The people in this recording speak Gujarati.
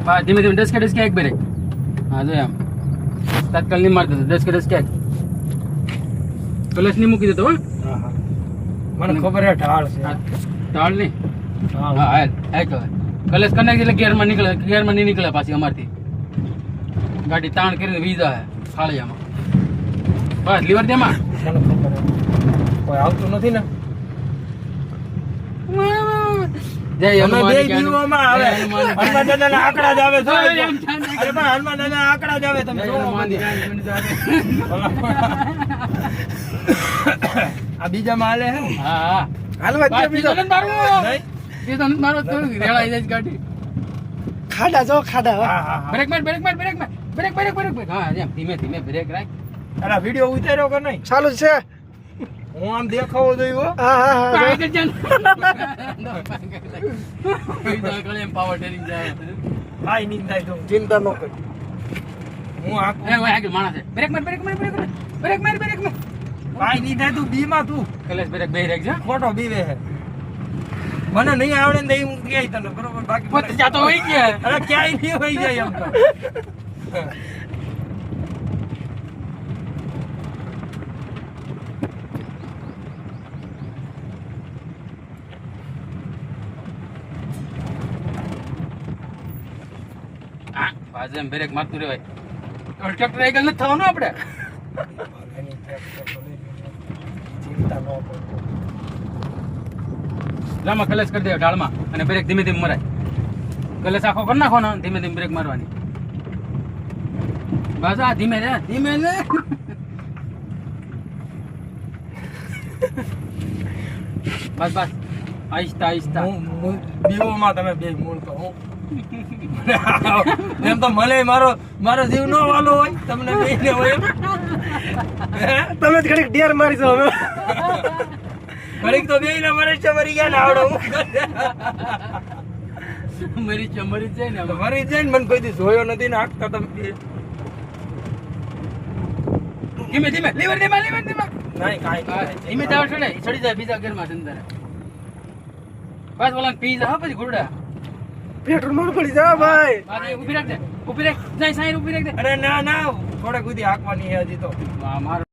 હા ધીમે ધીમે 10 કે એક બ્રેક. હા જો એમ તાત્કાલ નહીં મારતો 10 કે એક. ક્લચ નહીં મૂકી દેતો હો. હા હા મને ખબર હે ઢાળ છે. ઢાળ નહીં. હા હા હા તો ક્લચ કરી નાખી એટલે ગિયરમાં નહીં નીકળે પાછી અમારથી. ગાડી તાણ કરીને વીજા હે ખાળિયામાં. બસ લીવર દેમાં. મને ખબર હે કોઈ આવતું નથી ને. જય અમે બે હનુમાન દીવોમાં આવે હનુમાન દાદાના આંકડા જ આવે છે. અરે પણ હનુમાન દાદાના આંકડા જ આવે તમે જોવો બધી. આ બીજામાં હાલે હે હા હા હાલવા બસ, બીજો બીજો નથી મારવો. નહીં? બીજો નથી મારવો તો રેળાઈ જાય છે ગાડી. ખાડા જો ખાડા હા હા હા બ્રેક માર. હા એમ ધીમે ધીમે બ્રેક રાખ. અલા વિડિયો ઉતાર્યો કે નહીં? ચાલુ જ છે. હું આમ દેખાવો જોયો હો. હા હા હા પાગલ છે ને. બીજા ગળે એમ પાવર ટેરિંગ જાય. ભાઈ નહીં થાય તો ચિંતા ન કર. હું આખું એ ઓય આગળ માણસ છે. બ્રેક માર. ભાઈ નહીં થાય તું બીમાં તું કલેશ બ્રેક બે રાખ છે. ખોટો બીવે હે મને નહીં આવડે ને હું ક્યાંય તને બરોબર બાકી પોતે જાતો હોય ગયા. અરે ક્યાંય નહીં હોઈ જાય એમ તો હા બાજુ એમ બ્રેક મારતું રહેવાય. ટ્રેક્ટર આગળ નથી થવાનું આપણે. ચિંતા ન કર લામાં કલેશ કરી દે ઢાળમાં અને બ્રેક ધીમે ધીમે મરાય. કલેશ આખો કરી નાખો ને ધીમે ધીમે બ્રેક મારવાની. બસ આ ધીમે રે. બસ આહિસ્તા. હું બીવોમાં તમે બે મૂળ તો હું એમ તો મને મારો જીવ નો વાલો હોય તમને બેને હોય એમ હે? તમે જ ઘડીક ડેર મારી છો હવે. ઘડીક તો બેને મરે છે મરી ગયા ને આવડે હું મરી જાય ને હવે. મરી જાય ને મને કોઈ દી જોયો નથી ને આખતા તમે બે. ધીમે લીવર ધીમે નહીં કાંઈ ધીમે જાવ ચડી જાય બીજા ગેરમાં અંદર. બસ ઓલા પી જા પછી ઘોડા. પેટ્રોલ માં પડી જા ભાઈ. ઉભી રાખ જાય સાઈડ ઉભી રાખ દે. અરે ના થોડે કુદી હાંકવાની છે હજી તો મારો